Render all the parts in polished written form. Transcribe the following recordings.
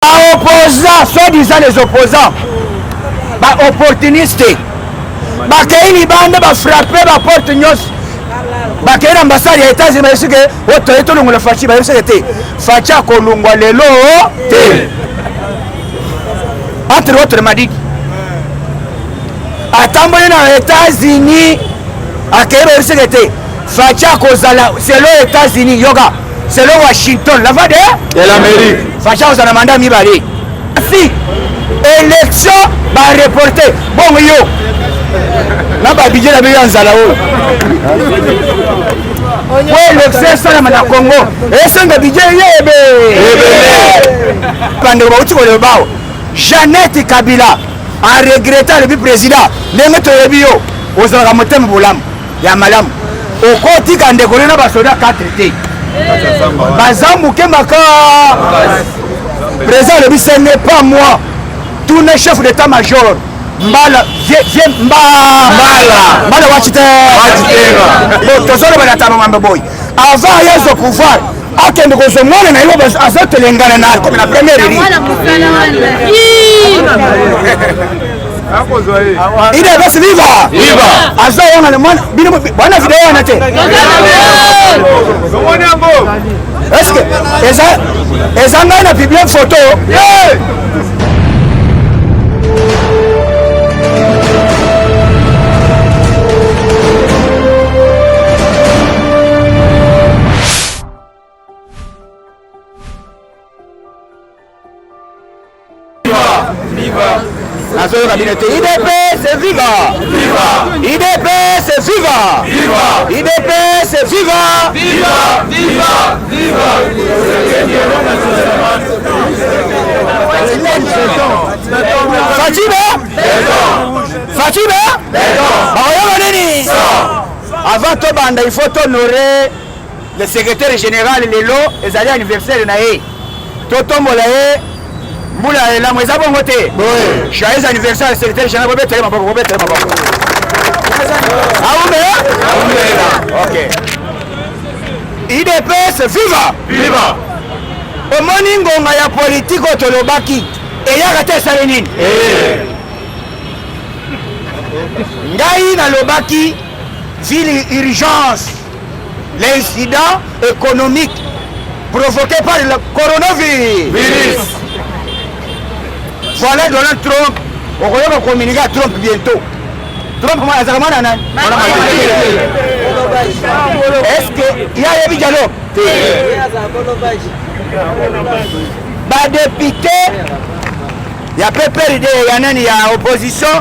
Opposants, soi-disant les opposants, opportunistes, bakei libanda ba frapper ba porte nyos, bakei ambassade ya États-Unis ba sike oto longo la fachi ba sike te, facha ko longwa lelo te. Entre autres madiki. Atambole na États-Unis, akei ba sike te, facha ko zala c'est les États-Unis yoga. C'est le Washington, la voix de l'Amérique. Facha aux mandat mi bali. Si élection va reporter. Bon yo. Na ba budget la bien zala o. Ouais, l'élection ça na Congo. Et ça nga budget yebe. Pande ba uti ko le bao. Jeannette Kabila a regretté le président. Ndenge to yebi yo. Ozala motema bolam. Ya malam. Okoti kande ko na ba soda 4 te. Bazamou Kemaka président le ce n'est pas moi, tous les chefs d'état-major Mbala Wachite boy avant il pouvoir akende ko so mwana na ibo azote lengana na comme la première ligne il est bas viva azo wana le mwana bwana video na te est-ce que eza ngai na publier photo viva IDP c'est viva! IDP c'est viva! IDP c'est viva! Fatima? Avant tout banda, il faut honorer le secrétaire général Lelo et les anniversaires naé. Toto Molaé. Moula la mweza bongo te. Joyeux anniversaire secrétaire général Robert Maboko. OK. IDP c'est viva. Au moningo ya politique otolobaki et ya kate salenine. Ngai na lobaki ville urgence l'incident économique provoqué par le coronavirus. Voilà Donald Trump, on va communiquer à Trump bientôt. Trump, comment est-ce qu'il y a des dialogues? Député, il y a peur il y a opposition,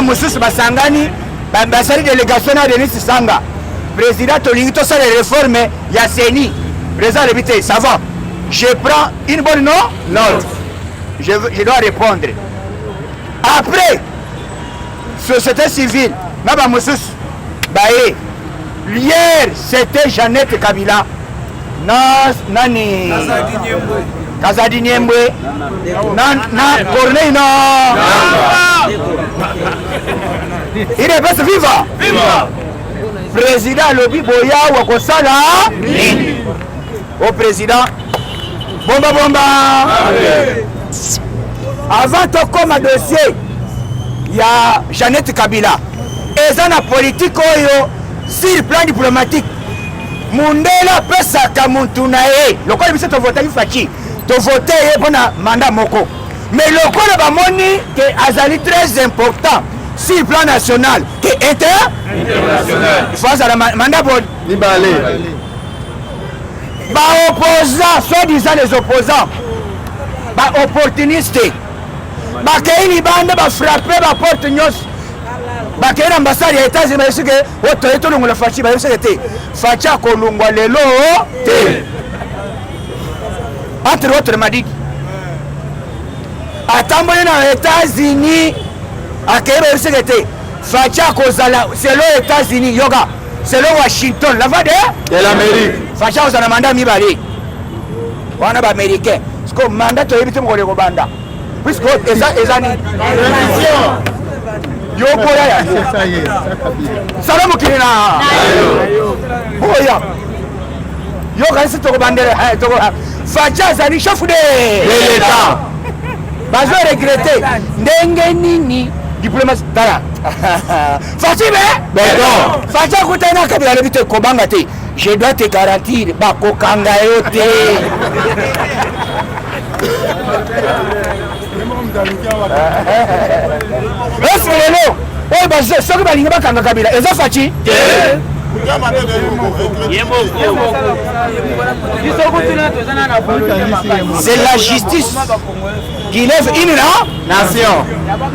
Moussous Basangani, l'ambassade délégation de Denis Sanga, président Tolingito, ça les réformes, il y a Seni, président de l'habité, ça va. Je prends une bonne note. Je dois répondre. Après, société civile, hier, c'était Jeannette Kabila. Nani Kazadi Niembwe. Corneille, il est best viva. Président Lobi Boya Wakosala. Au président. Bomba. Avant tout comme un dossier, il y a Jeannette Kabila. Et ça la politique sur le plan diplomatique. Mundela pesa kamuntunae. Le quoi c'est voter fachi. To voter pour mandat moko. Mais le quoi ba moni que azali très important sur le plan national que international. Il faut ça mandat bon libéré. Ba opposants, soi-disant les opposants. Opportunistes. Bakei libanda ba frapper ba porte nyos. Bakei ambassade ya États-Unis ba sike oto longo la fachi ba sike te. Facha ko longwa lelo te. Entre autres madiki. Atambole na États-Unis akei ba sike te. Facha ko zala c'est les États-Unis yoga. C'est le Washington, la voix de l'Amérique. Facha aux mandat mi bali. Wana ba américain. Parce que mandat to yebite mo ko banda. Puisque ezani yo boya salamu kirina boya yo kasi to bandere to facha zani chef de l'état bazo regrette ndenge nini diplomatie tala Fatime Fatia kutana kabila lebite kobanga te je dois te garantir bakokanga yo te est-ce que lelo oyo bazo soki balingi bakanga kabila eza Fati c'est la justice qui lève une nation.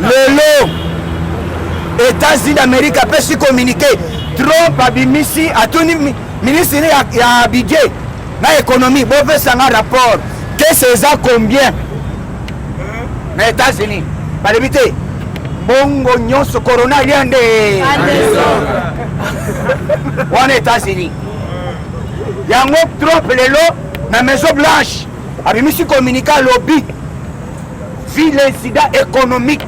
Lelo États-Unis d'Amérique a pu communiquer. Trump a bimisi à tout ministre ya budget na économie. Bon fait ça un rapport. Que c'est ça combien? Les États-Unis. Bah limité. Bongo nyonso corona liande. On est États-Unis. Yango Trump lelo na Maison Blanche a bimisi communiquer lobby. Vu l'incident économique,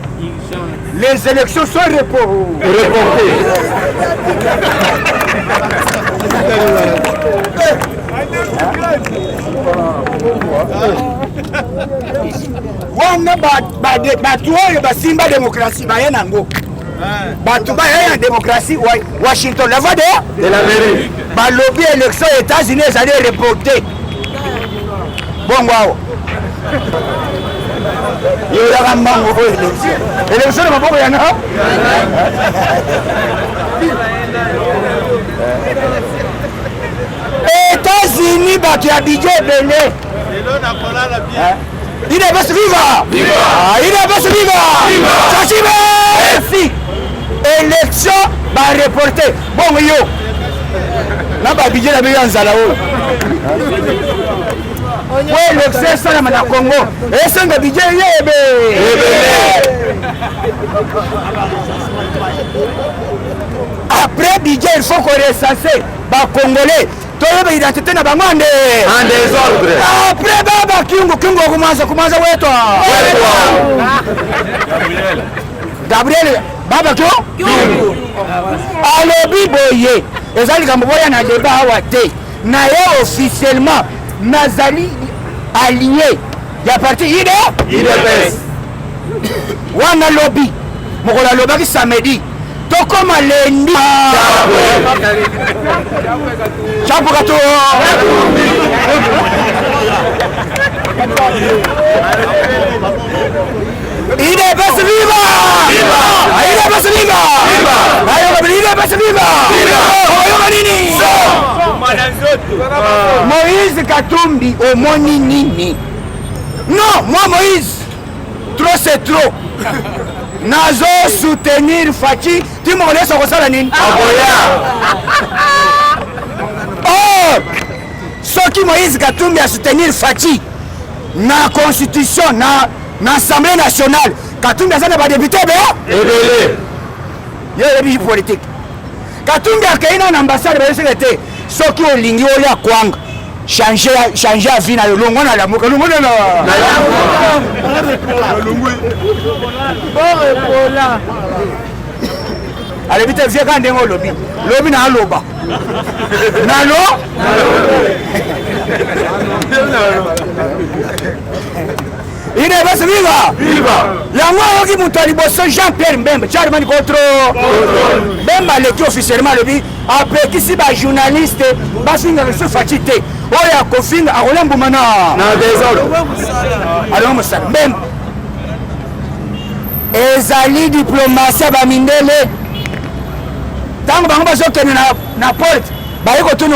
les élections sont reportées. Wana batu oyo basimba démocratie baye nango. Batu baye ya démocratie Washington la voix de l'Amérique. Ba lobby élection États-Unis allaient reporter. Bon wow. Il y a un manque de l'élection de ma pauvre Yana. États-Unis, qui a budget belé. Il est pas vivant. Il est pas vivant. Merci. Élection, reporter. Bon, yo. N'a pas budget la meilleure en Zalao. Oui, l'élection ça na Congo. Et ça nga budget yebe. Après budget il faut qu'on recense ba Congolais. Toyo identité na bango en désordre. Après baba kingo kumanza weto. Gabriel baba kyo? Alobi boye. Ezali kamboya na débat awate. Na yo officiellement Nazali allié ya parti IDPS wana lobby mokola lobaki samedi tokoma lendi chapo kato IDPS viva IDPS viva IDPS viva nini Moïse Katumbi au moni nini. Non, moi Moïse, trop c'est trop. Nazo soutenir Fati, tu m'en laisses au la nini. Oh, ce qui Moïse Katumbi a soutenir Fati, na constitution, na assemblée nationale, Katumbi a pas député, ben? Il y a des politiques. Katumbi a créé une ambassade de l'État. Ce qui est ligne ya kwanga changer à vie na longo na la moka longo na allez vite viens quand ndengo lobby na loba nalo il est pas viva yango yoki mutali bosso Jean-Pierre Mbembe charmani contre Mbemba leki officiellement lebi après qui si ba journaliste basinga le fatité oya kofinga akolembu mana na désordre alors musala Mbemba ezali diplomatie ba mindele tango bango bazokene na porte bayiko tunu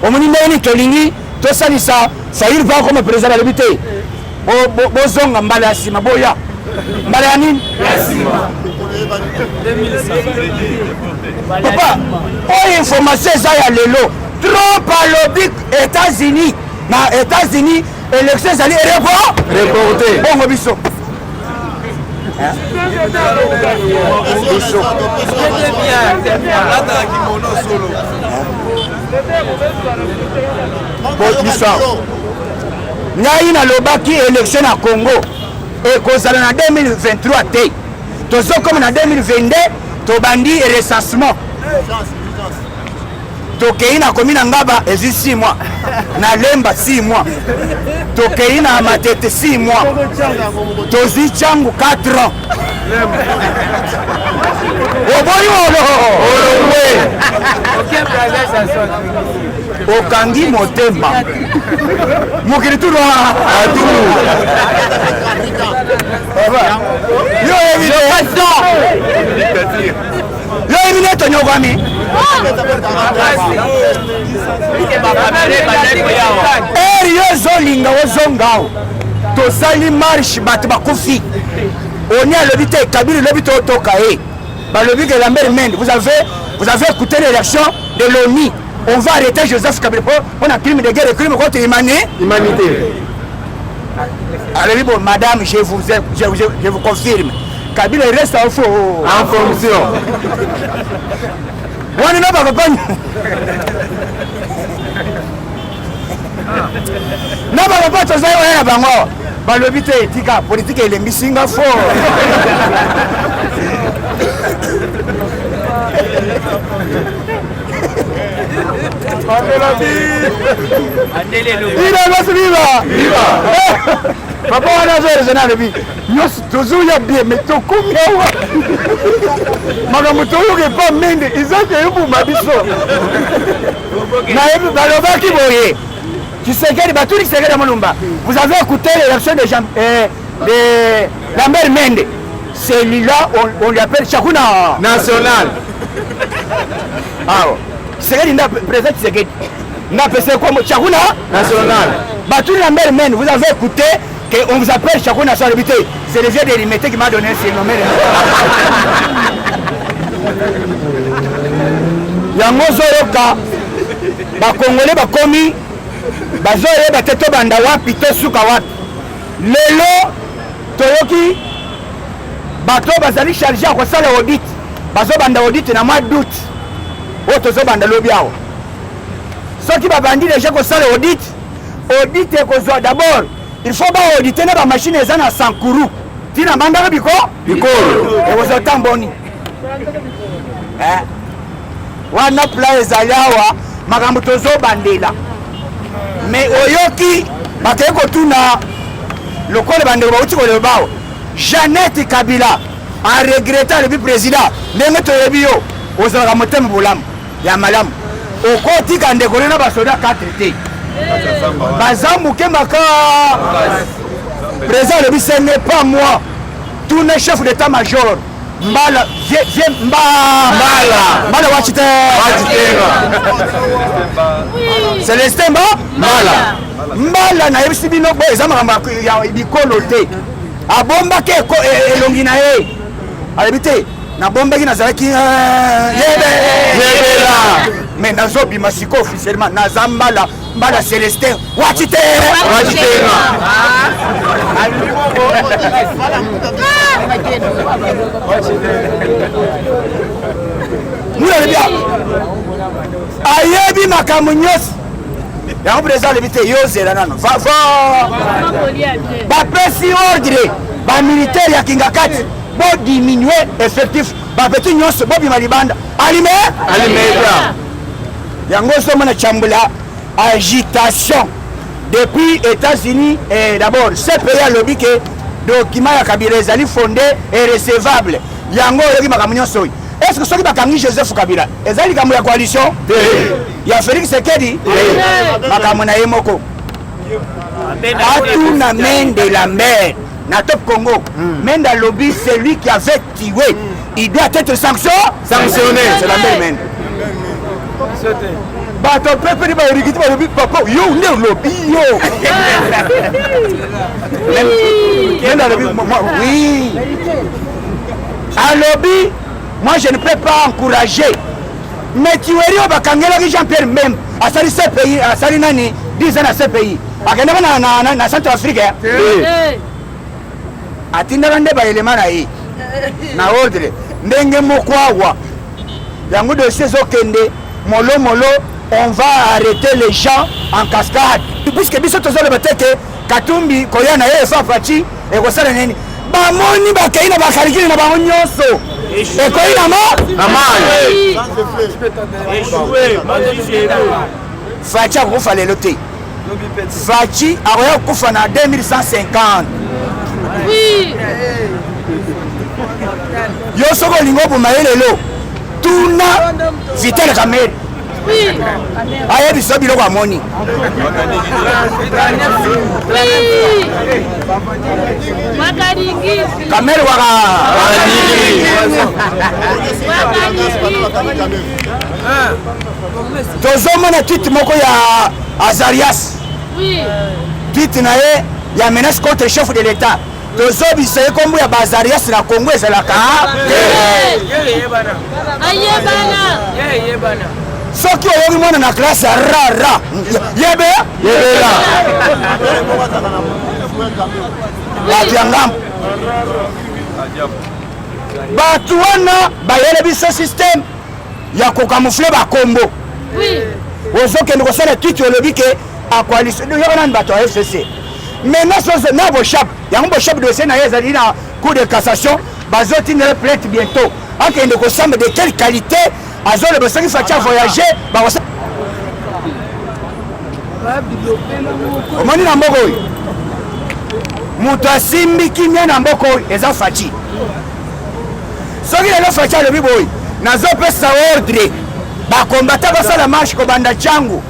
omuni ndeni tolingi tosalisa Saïd va comme président de l'habité bozonga mbala ya sima boya mbala ya nini papa oyo information eza ya lelo trop alobi États-Unis na États-Unis élection ezali reporté bongo biso ngai nalobaki élection na Congo ekozala na 2023 te tozokoma na 2022 tobandi recensement tokei na komi na ngaba ezi 6 mois na lemba 6 mois tokei na matete 6 mois tozi changu 4 ans oboyi olongwe okangi motema mokili tuna atu yo ebine tonyogami eri yo ezolinga ozongao tosali marshe bato bakufi oni alobi te kabila elobi totoka ye balobi ke Lambert Mende vous avez écouté les réactions de l'ONU. On va arrêter Joseph Kabila pour un crime de guerre et crime contre l'humanité. Alors bon, madame, je vous confirme. Kabila reste en fonction. On n'est pas capable. Non, pas tout ça, on est à balobi te etika politique elengi singa fort papa wana azorezana alobi nyonso tozuya bien me tokomi awa makambo toyoka epa Mende ezaki eyobuma biso nayebi balobaki boye Tshisekedi, Baturi Tshisekedi Mulumba, vous avez écouté l'élection de Lambert Mende. Celui-là, on l'appelle Chakuna National. Ah, Tshisekedi, président Tshisekedi. N'a pas quoi Chakuna National. Baturi Lambert Mende, vous avez écouté qu'on vous appelle Chakuna National. C'est le vieux de Limité qui m'a donné ce nom. Yango Zoroka, Congolais, Bakomi. bazoyeba te tobanda wapi to suka wapi lelo toyoki bato bazali charge ya kosala audit bazobanda audit na mois d'août oyo tozobanda lobi awa soki babandi deja kosala audit ekozwa d'abord il faut baaudite na bamashine eza na sankuru ntina bandaka bikolo ekozwa otamboni wana pla ezali awa makambo tozobandela mais oyoki bakeye kotuna lokole bandeko bauti koleba bao Jeannette Kabila a regretté le président ndenge toyebi yo ozalaka motema bolamu ya malamu okotika ndeko na basoda 4 te baza moke maka président alobi ce n'est pas moi tout le chef d'état-major Mbala wachite Celestin Mbala na yebisi bino bo eza makambo ya bikolo te abombaki elongi na ye alobi te nabombaki nazalaki yebela mais nazobima siko officiellement naza Mbala Celestin wachite ayebi makambo nyonso yango président alobi te yozela nano bapesi ordre bamilitaire ya kingakati bodiminue effectif bapeti nyonso bobima libanda alime yango osomona chambula agitation depuis États-Unis d'abord ce pays alobi ke document ya Kabila ezali fondé et recevable yango oyoki makambo nyonso oyo est-ce que soki bakangi Joseph Kabila ezali likambo ya coalition ya Félix Tshisekedi makambo na ye moko atuna Mende Lambert na Top Congo Mende alobi celui qui avait tué il doit être sanctionné c'est Lambert Mende bato pepeli baorikiti balobi papa yo nde olobi yo Mende alobi oui alobi moi je ne peux pas encourager mais tueri oyo bakangelaki Jean-Pierre Mbemba asali ce pays asali nani 10 ans na ce pays akendaka na Centre Afrique atindaka nde baelema na ye na ordre ndenge moko awa yango dossier ezokende molomolo on va arrêter les gens en cascade puisque biso tozoloba te ke Katumbi koya na ye efa faci ekosala nini bamoni bakei na bakalikili na bango nyonso ekoyi na amani Fachi akufa lelo te Fachi akoya kufa na 2150 yo soko olingo oboma ye lelo tuna Vital Kamerhe ayebi so biloko amoni Kamerhe tozomona tweet moko ya Azarias tweet na ye ya menace contre chef de l'État tozobisa ye kombo ya Azarias na Congo ezalaka soki oyoki mwana na classe ya rara yebela bato ya ngambo bato wana bayele biso systeme ya kokamufle bakombo ozokende kosala twiti olobi ke akoalition yoko nani bato ya FCC maintenant na boshap yango boshap dossier na ye ezali na cour de cassation bazotinela plainte bientôt akende kosamba de quelle qualité azoloba soki Fachi voyager omoni na mboka oyo moto asimbi kimia na mboka oyo eza Fachi soki lelo Fachi alobi boye nazopesa ordre bakombata basala marche kobanda changu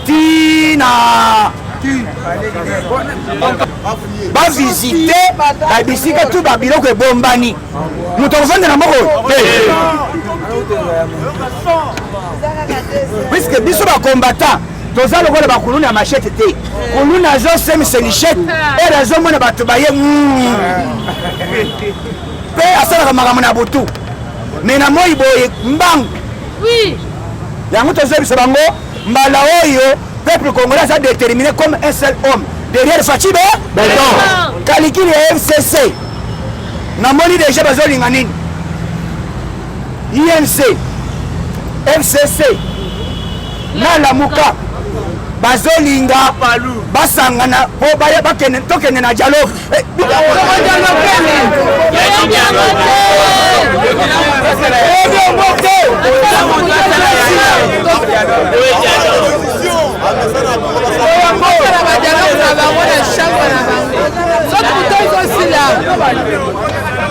tina bavisite babisika tu babiloko ebombani moto akofandela mboka oyo puisque biso bakombata toza lokola bakuluna ya machete te kuluna azosemisa lichete ere azomona bato baye mpe asalaka makambo na butu me na moi boye mbangu yango tozobisa bango mbala oyo peuple congolais aza déterminé comme un seul homme derrière Fachi kalikili ya FCC namoni deja bazolinga nini INC FCC na Lamuka bazolinga basangana po tokende na dialogue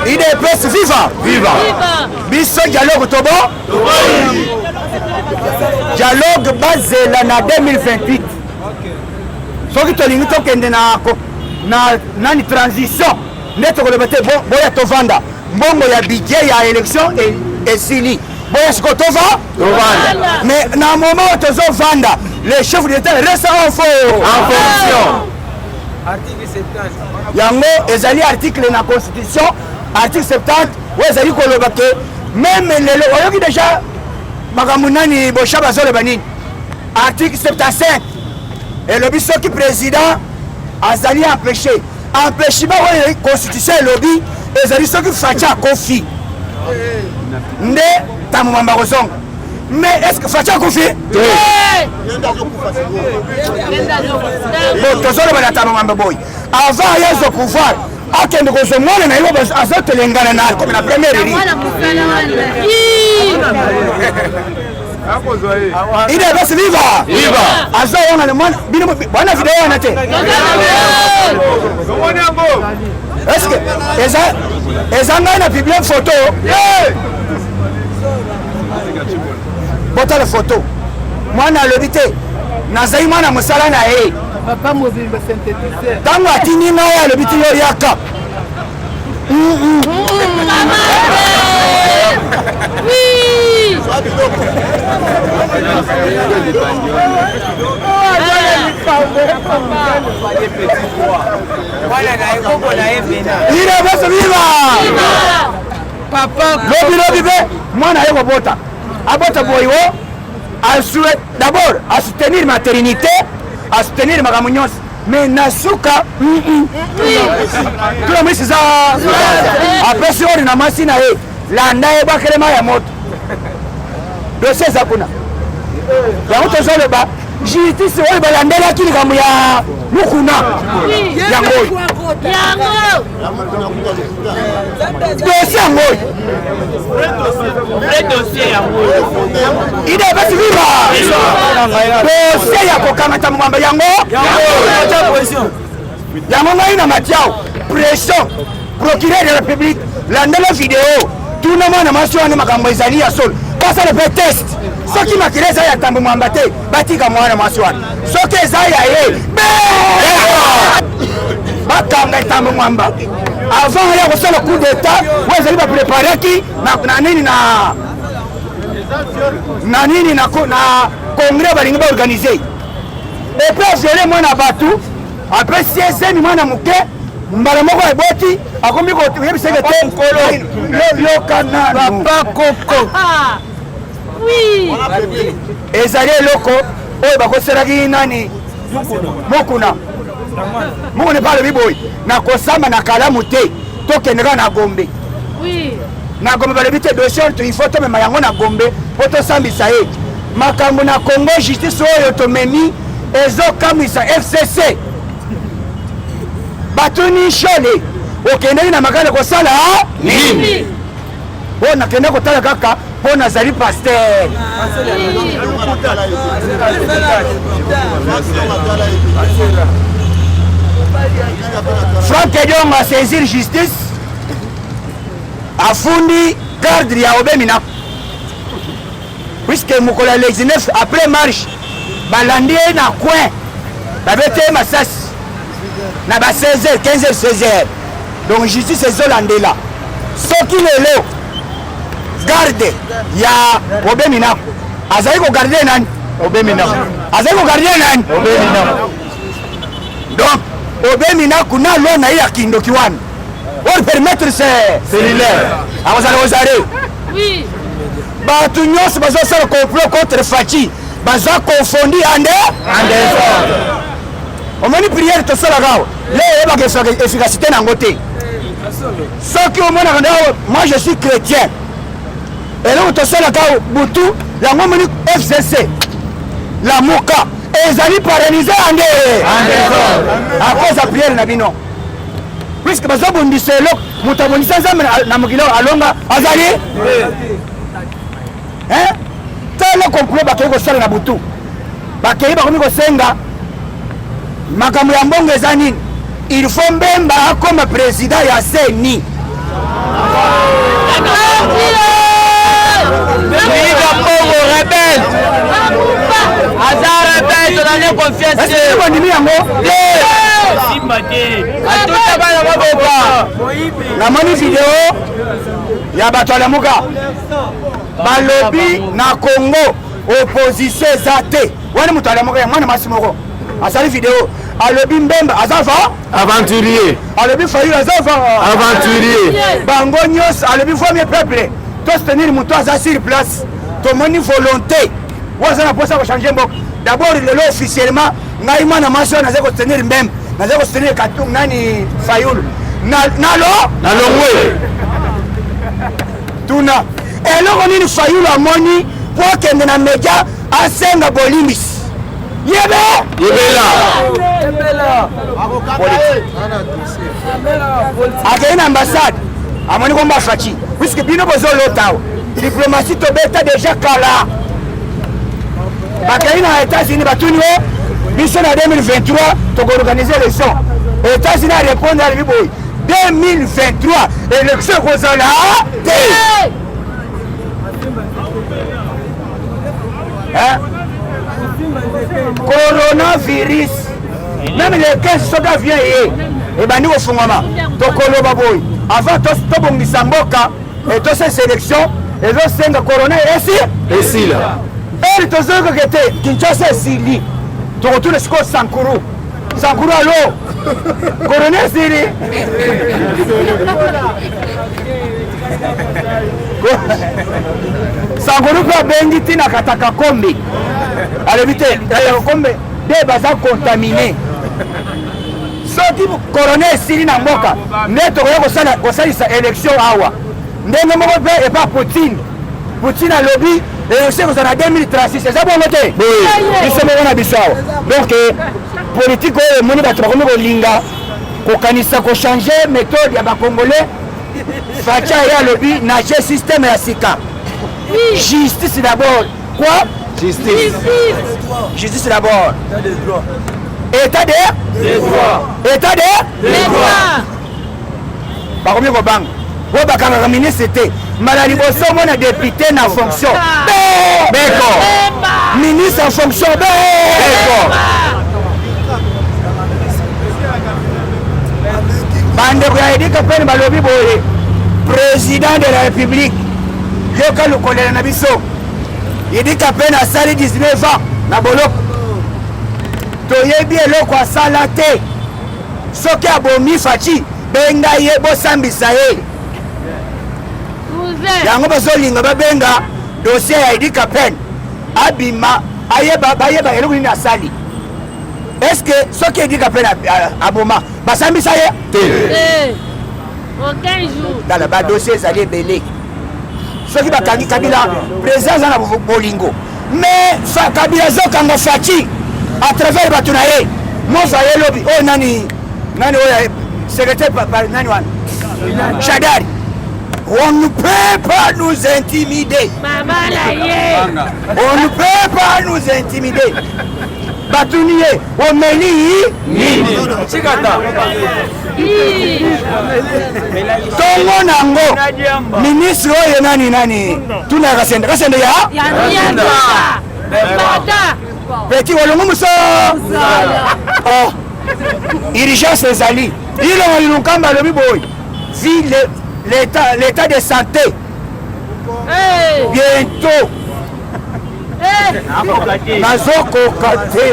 IDPS viva biso dialogue tobo dialogue bazela na 2028 soki tolingi tokende na nani transition nde tokoloba te boya tovanda mbongo ya budget ya élection esili boya siko tovanda mais na moment oyo tozovanda les chefs d'État reste en fonction yango ezali article na constitution article 70 oyo ezali koloba ke même lelo oyoki déjà makambo nani boshaba azoloba nini article 75 elobi soki président azali empêchement oyo constitution elobi ezali soki Fachi akofi nde tamomamba kozonga mais est-ce que Fachi akofi tozoloba na tamomamba boy avant yezo pouvoir akende kozomona na yo azotelengana na comme na première ri IDPS viva azoyonga le mwana bino bwana video wana te est-ce que eza ngai na publier photo bota le photo mwana alobi te nazali mwana mosala na ye ntango atindi ngai alobi te yo yaka IDPS viva lobi be mwana ye kobota abota boyo d'abord à soutenir maternité à soutenir makambo nyonso mais nasuka tula mwisi za apesi ori na masi na ye landa ye bakelema ya moto dossier eza kuna yango tozoloba justice oyo balandelaki likambo ya Mukuna yango dossier yango ide basi viva dossier ya kokangata mwamba yango ngai na Matiao pression procureur de la République landela vidéo tuna mwana mwasi wana makambo ezali ya solo basala pe test soki makila eza ya tambo mwamba te batika mwana mwasi wana soki eza ya ye bakanga tambo mwamba avant ya kosala coup d'état oyo ezali bapreparaki na nini na congrès balingi baorganize epe viole mwana batu apres sieseni mwana moke mbala moko eboti akomi koyebiseke te yokananupakoko ezali eloko oyo bakoselaki nani Mukuna epalobi boye nakosamba na kalamu te tokendeka na Gombe na Gombe balobi te dossier ifo tomema yango na Gombe mpo tosambisa ye makambo na Congo justice oyo tomemi ezokamwisa FCC batuni shole okendeki na makala kosala nini o nakende kotala kaka mpo nazali paster Franck Edong a saisir justice afundi cadre ya Obemina puisque mokolo ya 19 après marche balandi ye na coin babete masasi na ba 16h 15h 16h donc justice ezolandela soki lelo garde ya Obemina azali kogarde nani Obemina azali kogarde nani Obemina donc Obemina kuna lo na ya kindoki wana pour permettre cellulaire akozala kozale oui batu nyonso bazosala complot contre Fachi baza confondi ande omoni prière tosalaka le yebaka efficacité nango te soki omonaka ndao moi je suis chrétien eloko tosalaka butu yango omoni FCC lamuka ezali paralysé ande à cause ya prière na bino puisque bazobundisa eloko moto abundisa nzambe na mokili alonga azali tala complot bakei kosala na butu bakei bakomi kosenga makambo ya mbongo eza nini il faut Mbemba akoma président ya CENI namoni video ya bato alamuka balobi na Congo opposition eza te wana moto alamuka ya mwana masi moko asali video alobi Mbemba azafa aventurier alobi Fayulu azafa aventurier bango nyonso alobi premier peuple tostenir moto aza sur place tomoni volonté waza na posa kochanger mboka d'abord lelo officiellement ngai mwana masi wana naza kostenir Mbemba naza kostenir Katung nani Fayulu nalongwe tuna eloko nini Fayulu amoni po kende na media asenga bolimbisi yebela akei na ambassade amoni komba Fachi puisque bino bozolota diplomatie tobeta déjà kala bakei na États-Unis batuni o biso na 2023 tokoorganize élection États-Unis arépondre alibi boy 2023 élection ekozala te coronavirus même les 15 soda vient ye ebandi kofungama tokoloba boy avant tobongisa mboka etosesa élection ezosenga corona esila eri tozoyokoke te Kinshasa esili tokotuna sikoyo Sankuru alo corona esili Sankuru mpe abengi ntina kataka kombi alobi te kombe de baza contamine soki corona esili na mboka nde tokoya kosalisa élection awa ndenge moko mpe epa Poutine alobi et aussi vous en avez 2036 c'est ça bon côté oui ils sont on a besoin donc politique au monde ba trop ko linga ko kanisa ko changer méthode ya ba congolais facha ya lobby na système ya sika justice d'abord quoi justice d'abord état de droit ba komi ko bang wo bakanga ministre te malali boso mona député na fonction beko ministre en fonction beko bande ya edika pene balobi boye président de la république yoka lokolela na biso edika pene asali 19 ans na boloko toyebi eloko asala te soki abomi faci benga ye bosambisa ye yango bazolinga babenga dossier ya edika pene abima bayeba eloko nini asali est-ce que soki edika pene aboma basambisa ye te tala badossier ezali ebele soki bakangi kabila président aza na bolingo mais kabila azokanga faci à travers bato na ye mozo aye lobi oyo nani oyo secrétaire nani wana Chadari on ne peut pas nous intimider on ne peut pas nous intimider batuni ye omeli nini tongo nango ministre oyo nani tuna kasende ya petit olongo muso urgence ezali ilongo lilunkamba alobi boy vu l'état de santé bientôt nazokoka te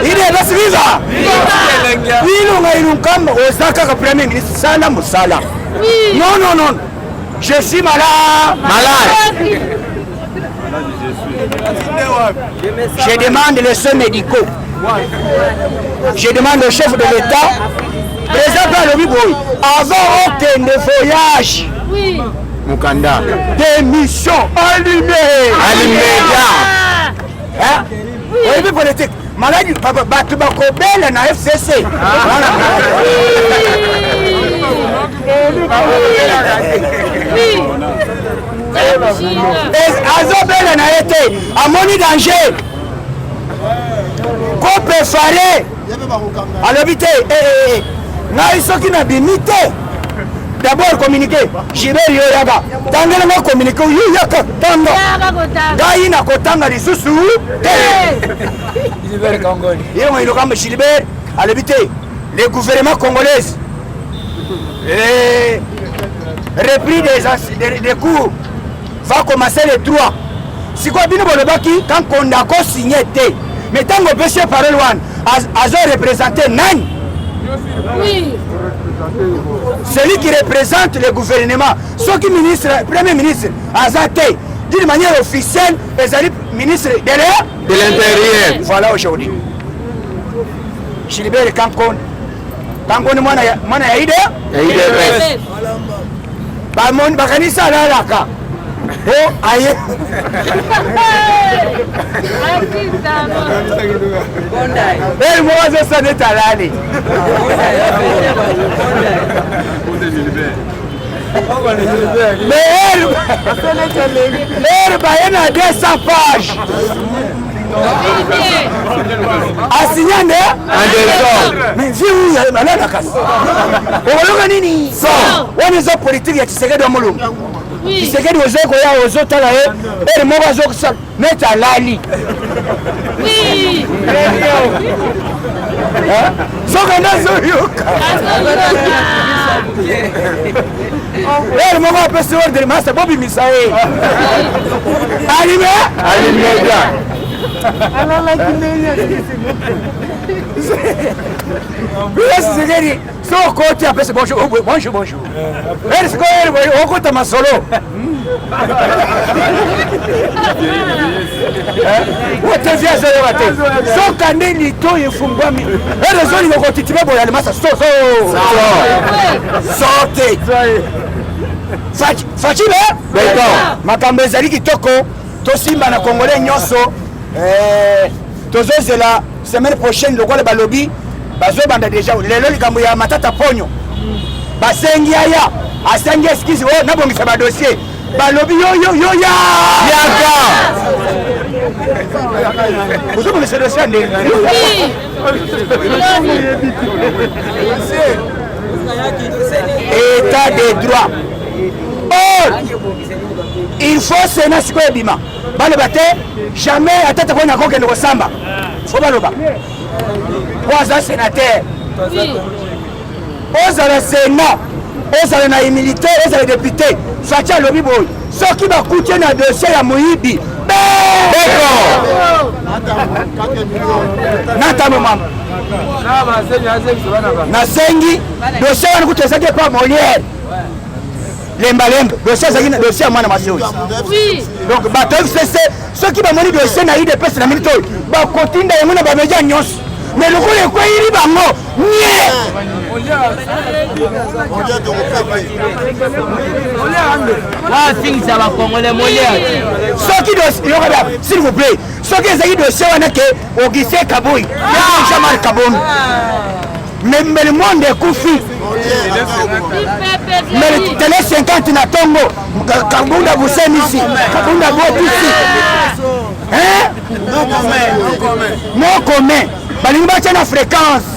ile basi viva ilonga ilunkamba ozaka ka premier ministre sala musala non je suis malade. Je demande les soins médicaux. Je demande au chef de l'État, président Lobi Boy, avant aucun voyage, Mukanda, démission allumée. Hein? Oui, politique. Malade, tu vas couper la FCC. azobele na ye te amoni danger ko prefare alobi te ngai soki nabimi te d'abord communiqué jibeli yo yaka tangelanga communiqué yo yaka tanga ngai nakotanga lisusu te yemo ilokamba Gilbert alobi te le gouvernement congolais repris des cours va commencer le 3 si quoi bino bolobaki quand on a signé te mais tant que monsieur parole one a représenté nani celui qui représente le gouvernement ce qui ministre premier ministre azate d'une manière officielle les ministre de l'intérieur voilà aujourd'hui Gilbert Kankon mwana ya ide bamoni bakanisa alalaka aye moko azosana ete alali lere baye na 200 pages asinyane mais viu malala kasi oloka nini wana ezo politique ya Tshisekedi wa Mulungu Tshisekedi ozeko ya ozotala ye ere moko azokosala neti alali soka ndazoyoka ere moko apesi ordre masa bobimisa ye Tshisekedi so côté après c'est bonjour bonjour est-ce que on compte ma solo wote via zero wate so kaneni to ifungwami raison ni kokotitiba boya le masa so sorte Fachibe makambo ezali kitoko tosimba na Congolais nyonso tozozela semaine prochaine lokola balobi bazobanda déjà lelo likambo ya matata ponyo basengi aya asengi eskizi o nabongisa ba dossier balobi yo yaka uzobongisa dossier ndenge état de droit. Or, il faut se nasiko ebima. Baloba te jamais atata ko na ko kende ko samba. Fo baloba. Oza sénateur. Oza le sénat. Oza na militaire, oza le député. Fatia lobi boy. Soki ba kutie na dossier ya Moyibi. Natamo mama. Nasengi dossier wana kutesake pa Molière. Lemba dossier zaki na dossier mwana maseosi. Oui. Donc bato c'est ceux qui ba moni dossier na IDPS na milito ba kotinda yango na ba media nyonso. Mais le ko ko iri bango. S'il vous plaît, ceux qui ont dossier wana ke Augustin Kaboui, Jean-Marc Kabon. Mais le monde est couffé. Mais le télé 50 na Tongo, Kabunda Boussem ici, Kabunda Bout ici. Hein? Non commun. Balimba tient la fréquence.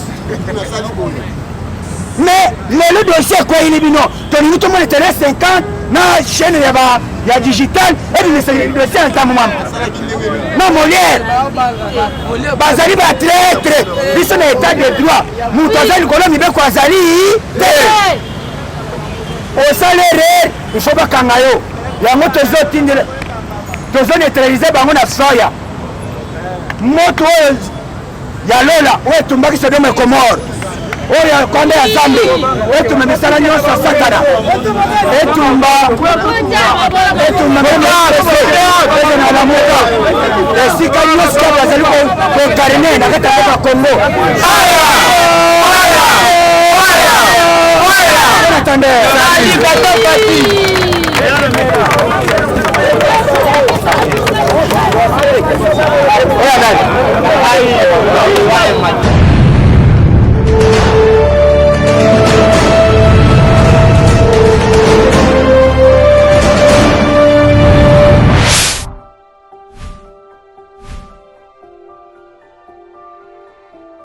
Mais le dossier quoi il est bino. Tony tout le monde télé 50 na chaîne ya digital et le dossier en temps moment. Non Molière. Bazali ba traître. Biso na état de droit. Mutazali kolo mibe kwa zali. Au salaire il faut pas kangayo. Ya moto zotindele. Tozo neutraliser bango na soya. Moto ya Lola wetu mbaki Sodoma Komoro. Oya konde ya Zambi wetu memesala nyonso satana etumba na la moka esika nyonso kwa bazali ko karine na kata kwa Kongo attendez